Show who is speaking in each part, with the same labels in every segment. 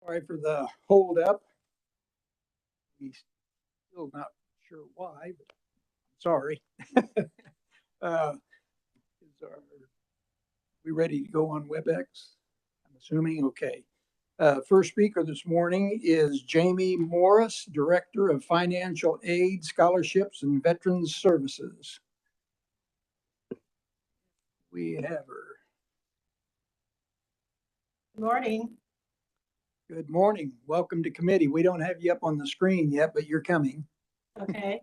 Speaker 1: Sorry for the hold up. We still not sure why, but sorry. We ready to go on WebEx? I'm assuming, okay. First speaker this morning is Jamie Morris, Director of Financial Aid, Scholarships, and Veterans Services. We have her.
Speaker 2: Good morning.
Speaker 1: Good morning. Welcome to committee. We don't have you up on the screen yet, but you're coming.
Speaker 2: Okay.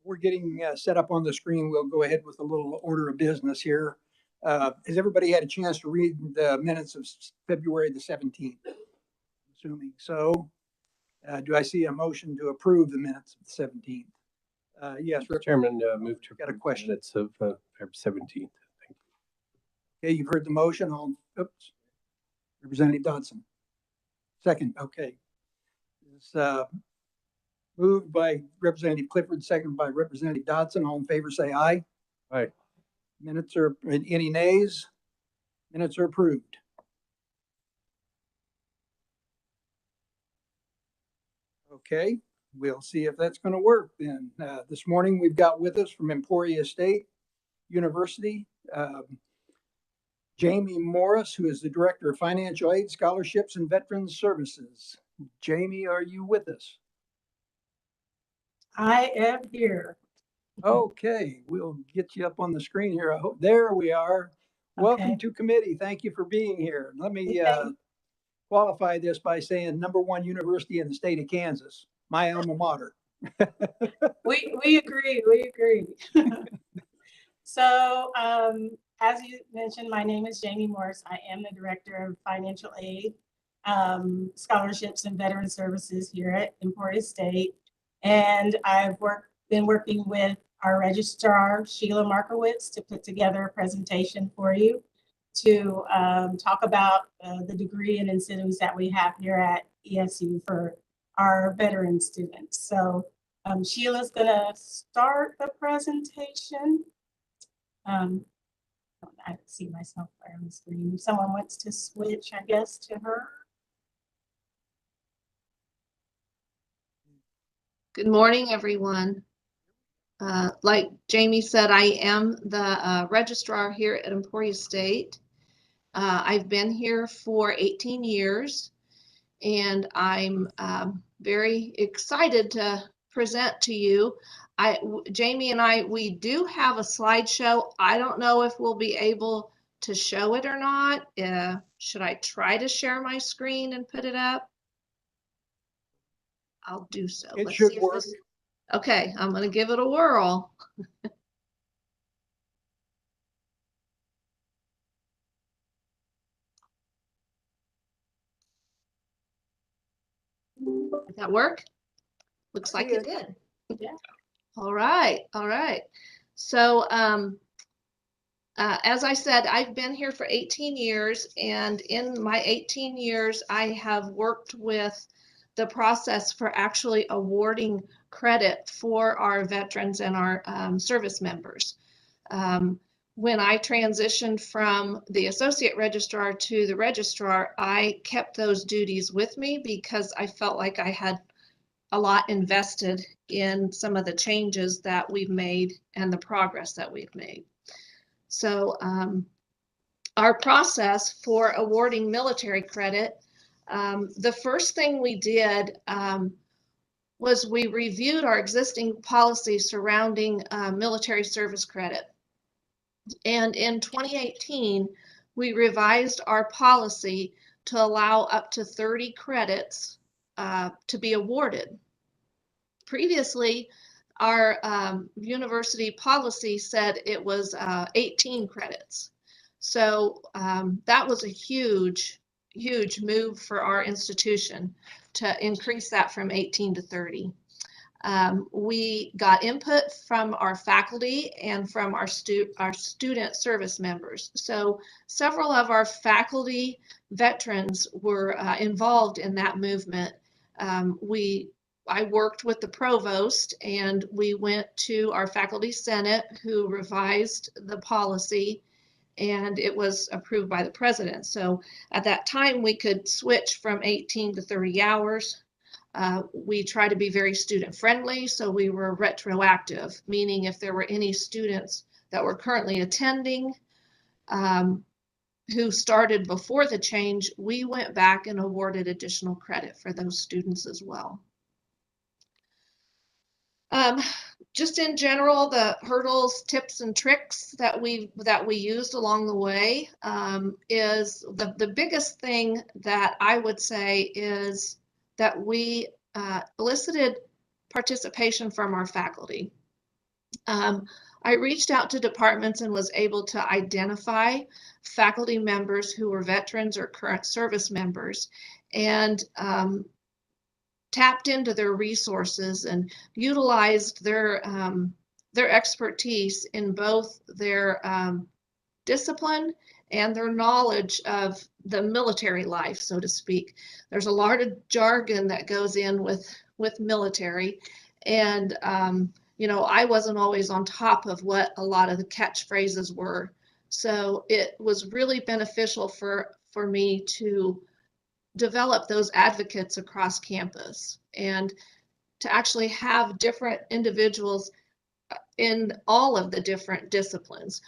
Speaker 1: We're getting set up on the screen. We'll go ahead with a little order of business here. Has everybody had a chance to read the minutes of February the 17th? Assuming so. Do I see a motion to approve the minutes of the 17th? Yes,
Speaker 3: Mr. Chairman, move to
Speaker 1: got a question.
Speaker 3: Minutes of February 17th. Thank you.
Speaker 1: Okay, you've heard the motion. Oops. Representative Dodson. Second. Okay. It's moved by Representative Clifford, second by Representative Dodson. All in favor, say aye.
Speaker 3: Aye.
Speaker 1: Minutes are, any nays? Minutes are approved. Okay, we'll see if that's going to work then. This morning we've got with us from Emporia State University, Jamie Morris, who is the Director of Financial Aid, Scholarships, and Veterans Services. Jamie, are you with us?
Speaker 2: I am here.
Speaker 1: Okay, we'll get you up on the screen here. I hope there we are. Welcome
Speaker 2: Okay.
Speaker 1: to committee. Thank you for being here. Let me qualify this by saying #1 university in the state of Kansas, my alma mater.
Speaker 2: We agree. We agree. So, as you mentioned, my name is Jamie Morris. I am the Director of Financial Aid, Scholarships, and Veteran Services here at Emporia State. And I've been working with our registrar, Sheila Markowitz, to put together a presentation for you to talk about the degree and incentives that we have here at ESU for our veteran students. So Sheila's gonna start the presentation. I don't see myself there on the screen. If someone wants to switch, I guess, to her.
Speaker 4: Good morning, everyone. Like Jamie said, I am the registrar here at Emporia State. I've been here for 18 years, and I'm very excited to present to you. Jamie and I, we do have a slideshow. I don't know if we'll be able to show it or not. Should I try to share my screen and put it up? I'll do so.
Speaker 1: It should work.
Speaker 4: Okay, I'm going to give it a whirl. Did that work? Looks like it did.
Speaker 2: Yeah.
Speaker 4: All right. All right. So, as I said, I've been here for 18 years, and in my 18 years, I have worked with the process for actually awarding credit for our veterans and our service members. When I transitioned from the associate registrar to the registrar, I kept those duties with me because I felt like I had a lot invested in some of the changes that we've made and the progress that we've made. So our process for awarding military credit, the first thing we did was we reviewed our existing policy surrounding military service credit. And in 2018, we revised our policy to allow up to 30 credits to be awarded. Previously, our university policy said it was 18 credits. So that was a huge move for our institution to increase that from 18 to 30. We got input from our faculty and from our student service members. So several of our faculty veterans were involved in that movement. I worked with the provost, and we went to our faculty senate, who revised the policy, and it was approved by the president. So at that time, we could switch from 18 to 30 hours. We try to be very student friendly, so we were retroactive, meaning if there were any students that were currently attending who started before the change, we went back and awarded additional credit for those students as well. Just in general, the hurdles, tips, and tricks that we used along the way is the biggest thing that I would say is that we elicited participation from our faculty. I reached out to departments and was able to identify faculty members who were veterans or current service members, and tapped into their resources and utilized their expertise in both their discipline and their knowledge of the military life, so to speak. There's a lot of jargon that goes in with military, and you know, I wasn't always on top of what a lot of the catchphrases were. So it was really beneficial for me to develop those advocates across campus and to actually have different individuals in all of the different disciplines.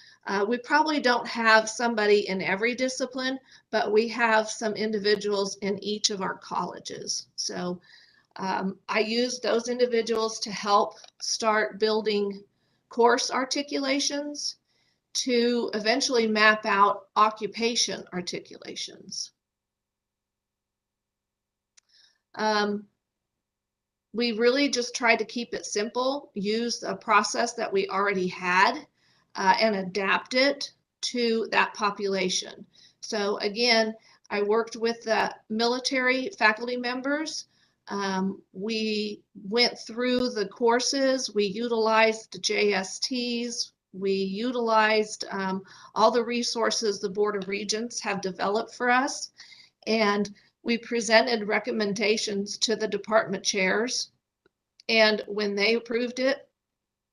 Speaker 4: We probably don't have somebody in every discipline, but we have some individuals in each of our colleges. So I used those individuals to help start building course articulations to eventually map out occupation articulations. We really just tried to keep it simple, use a process that we already had, and adapt it to that population. So again, I worked with the military faculty members. We went through the courses, we utilized the JSTs, we utilized all the resources the Board of Regents have developed for us, and we presented recommendations to the department chairs, and when they approved it,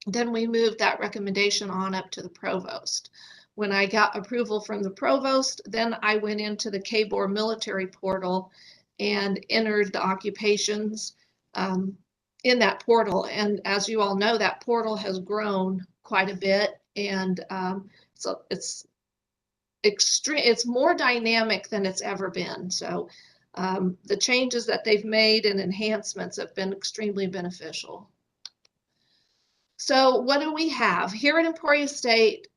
Speaker 4: then we moved that recommendation on up to the provost. When I got approval from the provost, then I went into the KBOR military portal and entered the occupations in that portal. And as you all know, that portal has grown quite a bit, and so it's more dynamic than it's ever been. So the changes that they've made and enhancements have been extremely beneficial. So what do we have here at Emporia State?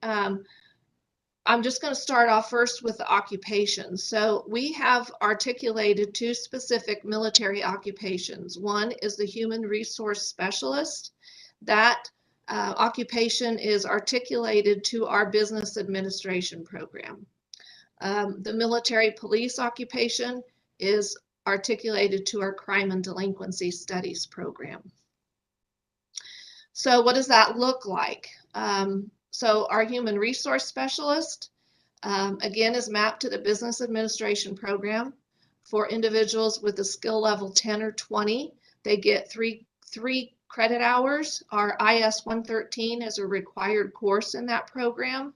Speaker 4: I'm just going to start off first with the occupations. So we have articulated two specific military occupations. One is the human resource specialist. That occupation is articulated to our business administration program. The military police occupation is articulated to our crime and delinquency studies program. So what does that look like? So our human resource specialist, again, is mapped to the business administration program. For individuals with a skill level 10 or 20, they get three credit hours. Our IS 113 is a required course in that program.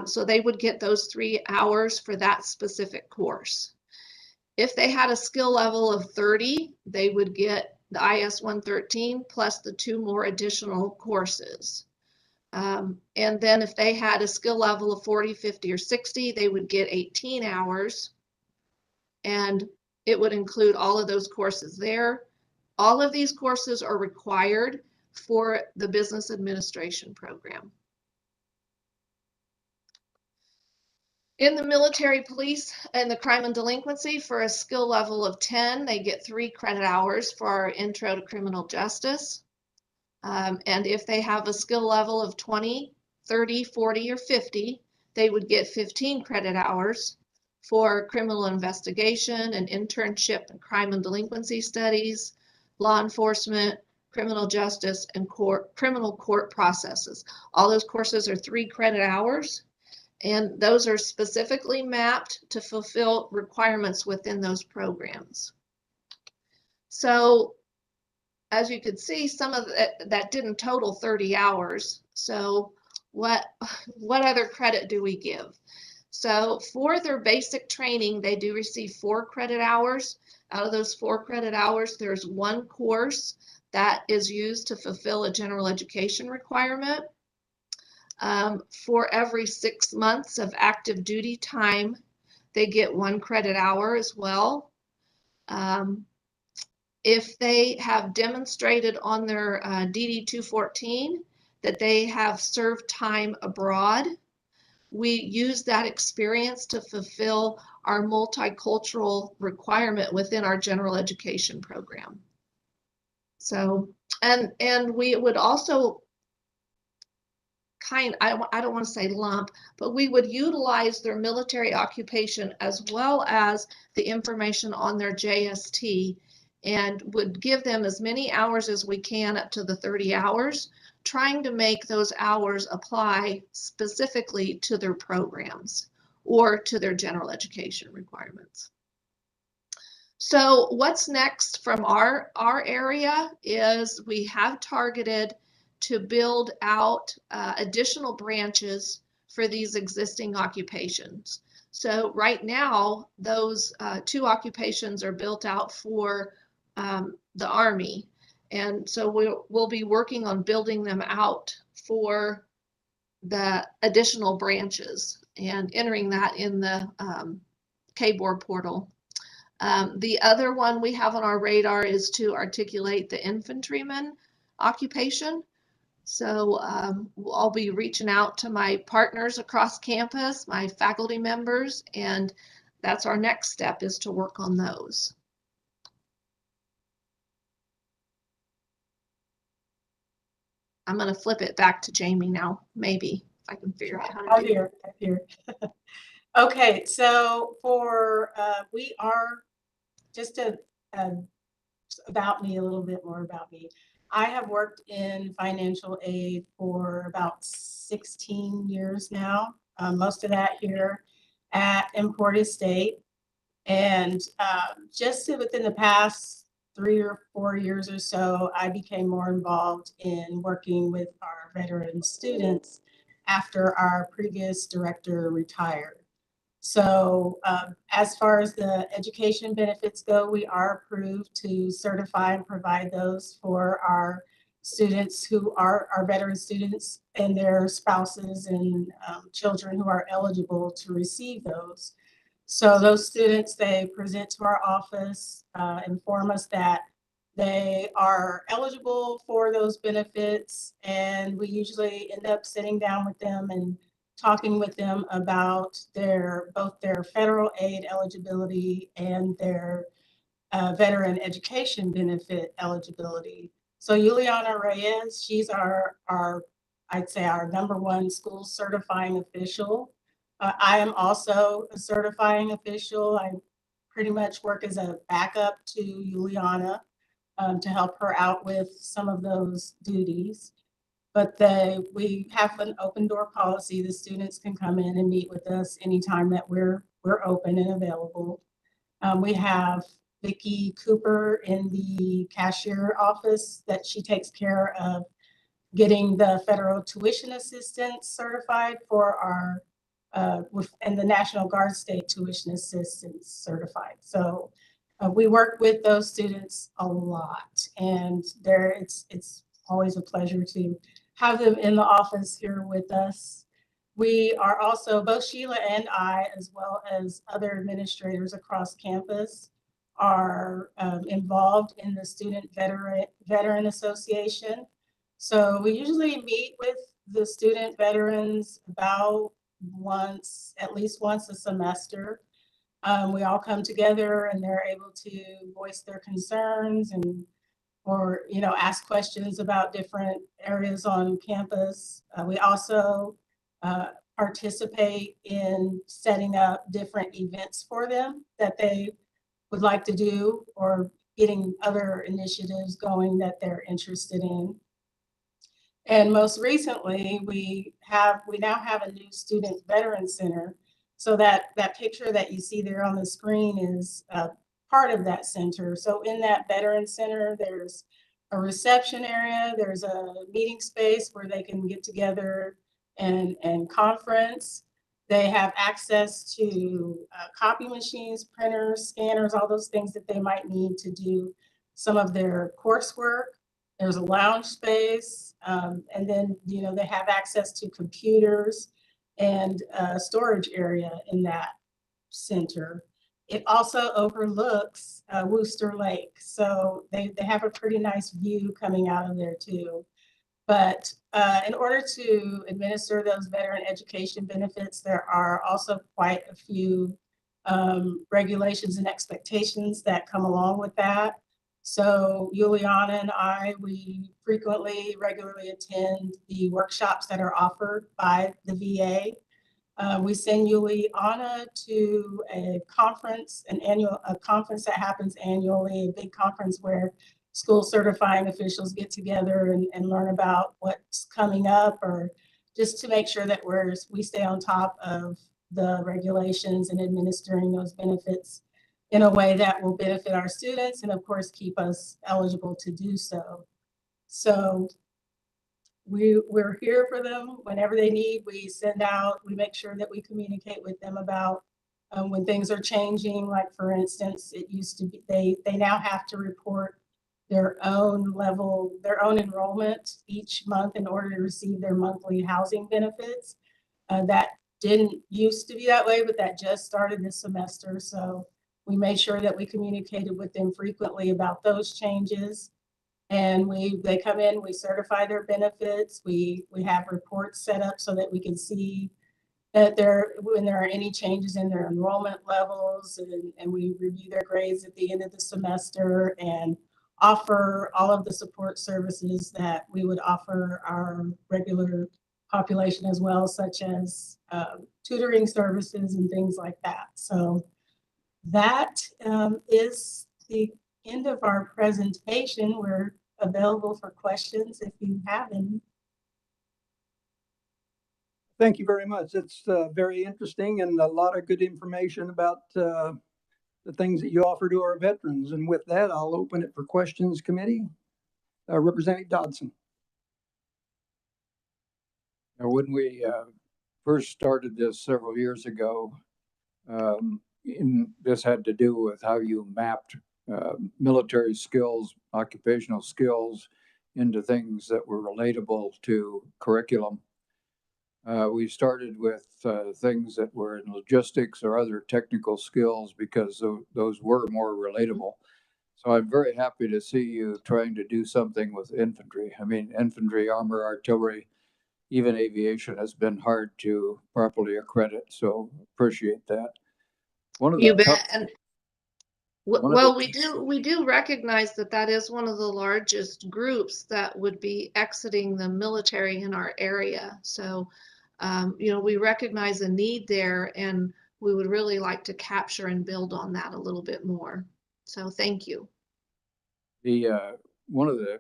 Speaker 4: So they would get those 3 hours for that specific course. If they had a skill level of 30, they would get the IS 113 plus the 2 more additional courses. And then if they had a skill level of 40, 50, or 60, they would get 18 hours. And it would include all of those courses there. All of these courses are required for the business administration program. In the military police and the crime and delinquency, for a skill level of 10, they get 3 credit hours for our intro to criminal justice. And if they have a skill level of 20, 30, 40, or 50, they would get 15 credit hours for criminal investigation and internship and crime and delinquency studies, law enforcement, criminal justice, and criminal court processes. All those courses are 3 credit hours, and those are specifically mapped to fulfill requirements within those programs. So as you could see, some of that didn't total 30 hours. So what other credit do we give? So for their basic training, they do receive 4 credit hours. Out of those 4 credit hours, there's 1 course that is used to fulfill a general education requirement. For every 6 months of active duty time, they get 1 credit hour as well. If they have demonstrated on their DD 214 that they have served time abroad, we use that experience to fulfill our multicultural requirement within our general education program. So, and we would also I don't want to say lump, but we would utilize their military occupation as well as the information on their JST, and would give them as many hours as we can, up to the 30 hours, trying to make those hours apply specifically to their programs or to their general education requirements. So what's next from our area is we have targeted to build out additional branches for these existing occupations. So right now, those 2 occupations are built out for the Army. And so we'll be working on building them out for the additional branches and entering that in the KBOR portal. The other one we have on our radar is to articulate the infantryman occupation. So I'll be reaching out to my partners across campus, my faculty members, and that's our next step, is to work on those. I'm going to flip it back to Jamie now, maybe, if I can figure out how to do it.
Speaker 2: I'm here. Okay, so for, we are, just about me, a little bit more about me. I have worked in financial aid for about 16 years now, most of that here at EMPORIA State. And just within the past 3 or 4 years or so, I became more involved in working with our veteran students after our previous director retired. So as far as the education benefits go, we are approved to certify and provide those for our students who are our veteran students and their spouses and children who are eligible to receive those. So those students, they present to our office, inform us that they are eligible for those benefits, and we usually end up sitting down with them and talking with them about both their federal aid eligibility and their veteran education benefit eligibility. So Juliana Reyes, she's I'd say our #1 school certifying official. I am also a certifying official. I pretty much work as a backup to Juliana to help her out with some of those duties. But we have an open door policy. The students can come in and meet with us anytime that we're open and available. We have Vicki Cooper in the cashier office that she takes care of getting the federal tuition assistance certified for our and the National Guard State tuition assistance certified. So we work with those students a lot, and it's always a pleasure to have them in the office here with us. We are also, both Sheila and I, as well as other administrators across campus, are involved in the Student Veteran Association. So we usually meet with the student veterans about at least once a semester. We all come together and they're able to voice their concerns and or, ask questions about different areas on campus. We also participate in setting up different events for them that they would like to do, or getting other initiatives going that they're interested in. And most recently, we now have a new student veteran center. So that picture that you see there on the screen is part of that center. So in that veteran center, there's a reception area, there's a meeting space where they can get together and conference. They have access to copy machines, printers, scanners, all those things that they might need to do some of their coursework. There's a lounge space, and then, they have access to computers and a storage area in that center. It also overlooks Wooster Lake, so they have a pretty nice view coming out of there too. But in order to administer those veteran education benefits, there are also quite a few regulations and expectations that come along with that. So Juliana and I, we regularly attend the workshops that are offered by the VA. We send Juliana to a conference, a conference that happens annually, a big conference where school certifying officials get together and learn about what's coming up, or just to make sure that we stay on top of the regulations and administering those benefits in a way that will benefit our students and, of course, keep us eligible to do so. So we're here for them whenever they need. We make sure that we communicate with them about when things are changing. Like, for instance, it used to be they now have to report their own enrollment each month in order to receive their monthly housing benefits. That didn't used to be that way, but that just started this semester. So we made sure that we communicated with them frequently about those changes. And they come in, we certify their benefits. We have reports set up so that we can see that when there are any changes in their enrollment levels, and we review their grades at the end of the semester and offer all of the support services that we would offer our regular population as well, such as tutoring services and things like that. So that is the end of our presentation. We're available for questions if you have any.
Speaker 1: Thank you very much. It's very interesting and a lot of good information about the things that you offer to our veterans. And with that, I'll open it for questions committee. Representative Dodson.
Speaker 5: Now, when we first started this several years ago, this had to do with how you mapped military skills, occupational skills into things that were relatable to curriculum. We started with things that were in logistics or other technical skills because those were more relatable. So I'm very happy to see you trying to do something with infantry. I mean, infantry, armor, artillery, even aviation has been hard to properly accredit. So appreciate that.
Speaker 4: You bet. And well, we do recognize that is one of the largest groups that would be exiting the military in our area. So, we recognize a need there, and we would really like to capture and build on that a little bit more. So thank you.
Speaker 5: One of the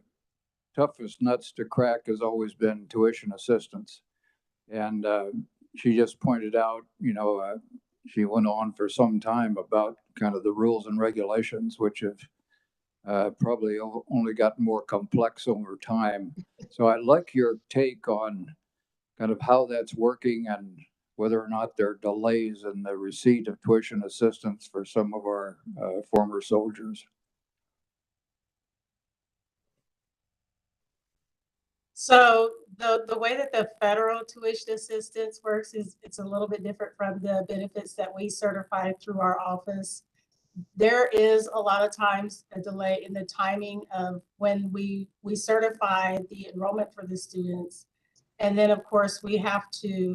Speaker 5: toughest nuts to crack has always been tuition assistance. And she just pointed out, she went on for some time about kind of the rules and regulations, which have probably only gotten more complex over time. So I'd like your take on kind of how that's working and whether or not there are delays in the receipt of tuition assistance for some of our former soldiers.
Speaker 2: So the way that the federal tuition assistance works is it's a little bit different from the benefits that we certify through our office. There is a lot of times a delay in the timing of when we certify the enrollment for the students. And then, of course, we have a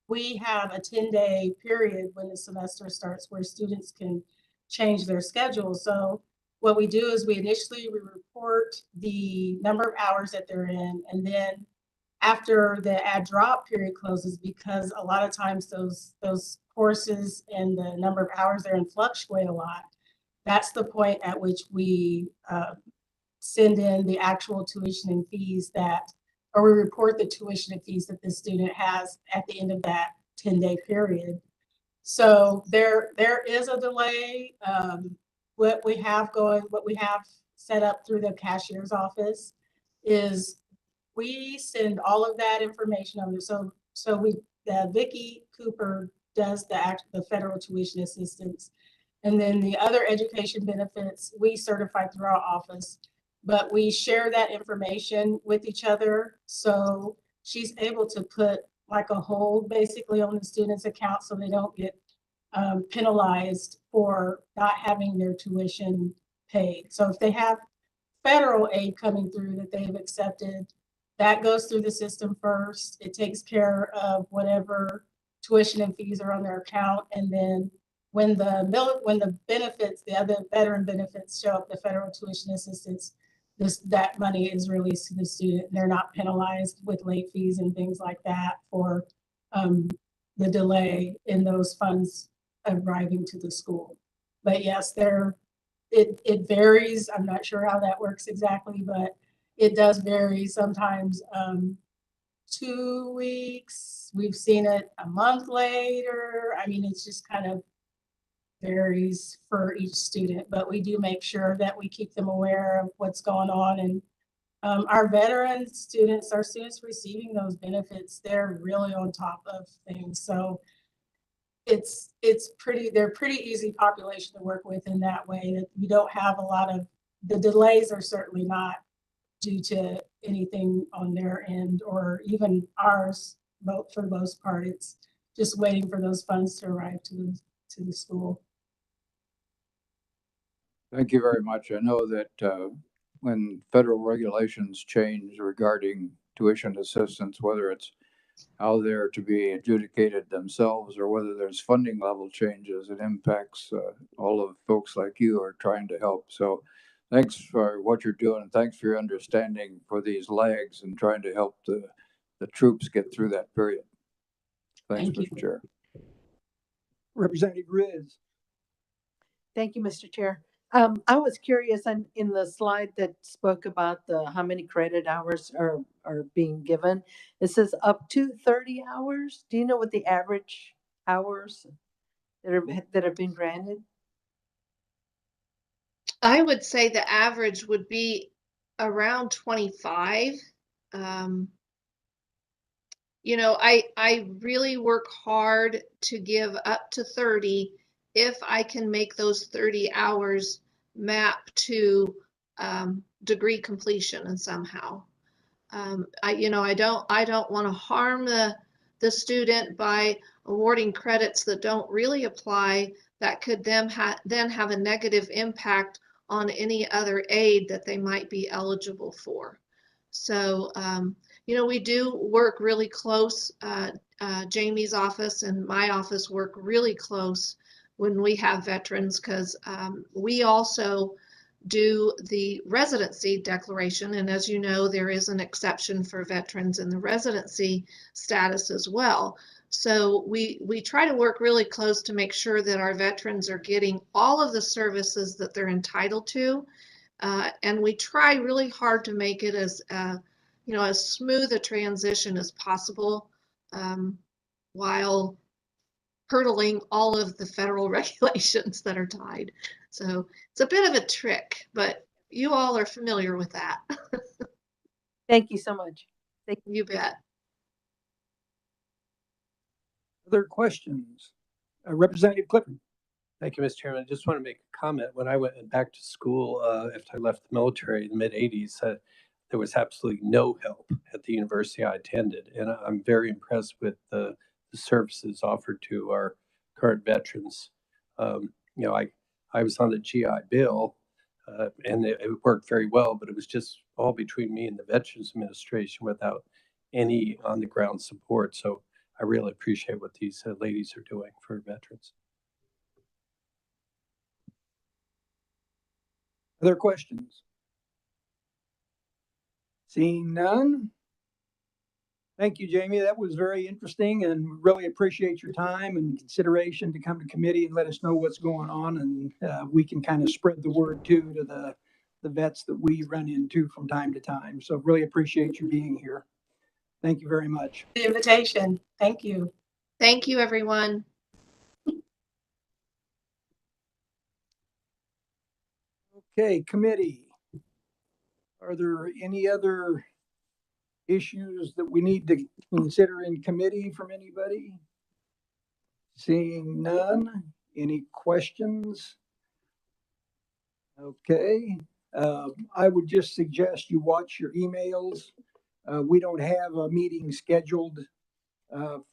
Speaker 2: 10-day period when the semester starts where students can change their schedule. So what we do is we report the number of hours that they're in, and then after the add drop period closes, because a lot of times those courses and the number of hours they're in fluctuate a lot, that's the point at which we send in the actual tuition and fees or we report the tuition and fees that the student has at the end of that 10-day period. So there is a delay. What we have set up through the cashier's office is we send all of that information over. So Vicki Cooper does the federal tuition assistance, and then the other education benefits we certify through our office, but we share that information with each other. So she's able to put like a hold basically on the student's account so they don't get penalized for not having their tuition paid. So if they have federal aid coming through that they've accepted, that goes through the system first. It takes care of whatever tuition and fees are on their account. And then when the benefits, the other veteran benefits show up, the federal tuition assistance, that money is released to the student. They're not penalized with late fees and things like that for the delay in those funds arriving to the school. But yes, it varies. I'm not sure how that works exactly, but it does vary. Sometimes 2 weeks, we've seen it a month later. I mean, it's just kind of varies for each student, but we do make sure that we keep them aware of what's going on. And our veteran students, our students receiving those benefits, they're really on top of things. So they're pretty easy population to work with in that way, that we don't have a lot of, the delays are certainly not due to anything on their end or even ours, but for the most part, it's just waiting for those funds to arrive to the school.
Speaker 5: Thank you very much. I know that when federal regulations change regarding tuition assistance, whether it's how they're to be adjudicated themselves or whether there's funding level changes, it impacts all of folks like you are trying to help. So thanks for what you're doing, and thanks for your understanding for these lags and trying to help the troops get through that period. Thanks,
Speaker 2: Thank you.
Speaker 5: Mr. Chair.
Speaker 1: Representative Riz.
Speaker 6: Thank you, Mr. Chair. I was curious in the slide that spoke about how many credit hours are being given. It says up to 30 hours. Do you know what the average hours that have been granted?
Speaker 4: I would say the average would be around 25. You know, I really work hard to give up to 30 if I can make those 30 hours map to degree completion and somehow. I don't want to harm the student by awarding credits that don't really apply, that could then have a negative impact on any other aid that they might be eligible for. So, we do work really close. Jamie's office and my office work really close when we have veterans, because we also do the residency declaration. And as you know, there is an exception for veterans in the residency status as well. So we try to work really close to make sure that our veterans are getting all of the services that they're entitled to. And we try really hard to make it as smooth a transition as possible, while hurdling all of the federal regulations that are tied. So it's a bit of a trick, but you all are familiar with that.
Speaker 6: Thank you so much.
Speaker 4: You bet.
Speaker 1: Other questions? Representative Clifford.
Speaker 3: Thank you, Mr. Chairman. I just want to make a comment. When I went back to school after I left the military in the mid-'80s, there was absolutely no help at the university I attended. And I'm very impressed with the services offered to our current veterans. I was on the GI Bill, and it worked very well, but it was just all between me and the Veterans Administration without any on-the-ground support. So I really appreciate what these ladies are doing for veterans.
Speaker 1: Other questions? Seeing none. Thank you, Jamie. That was very interesting and really appreciate your time and consideration to come to committee and let us know what's going on. And we can kind of spread the word too to the vets that we run into from time to time. So really appreciate you being here. Thank you very much.
Speaker 2: The invitation. Thank you.
Speaker 4: Thank you, everyone.
Speaker 1: Okay, committee. Are there any other issues that we need to consider in committee from anybody? Seeing none. Any questions? Okay, I would just suggest you watch your emails. We don't have a meeting scheduled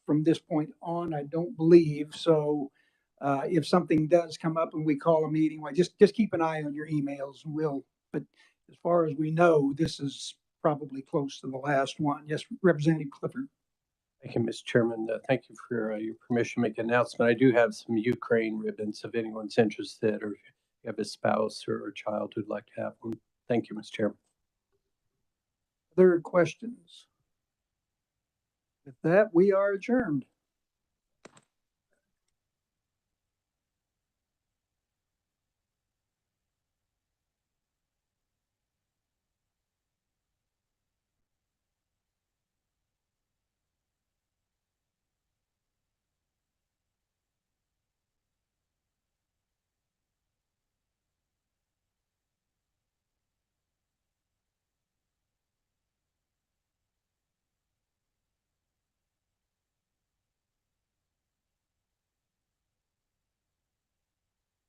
Speaker 1: from this point on, I don't believe. So if something does come up and we call a meeting, well, just keep an eye on your emails. But as far as we know, this is probably close to the last one. Yes, Representative Clifford.
Speaker 3: Thank you, Mr. Chairman. Thank you for your permission to make an announcement. I do have some Ukraine ribbons if anyone's interested, or if you have a spouse or a child who'd like to have one. Thank you, Mr. Chairman.
Speaker 1: Other questions? With that, we are adjourned.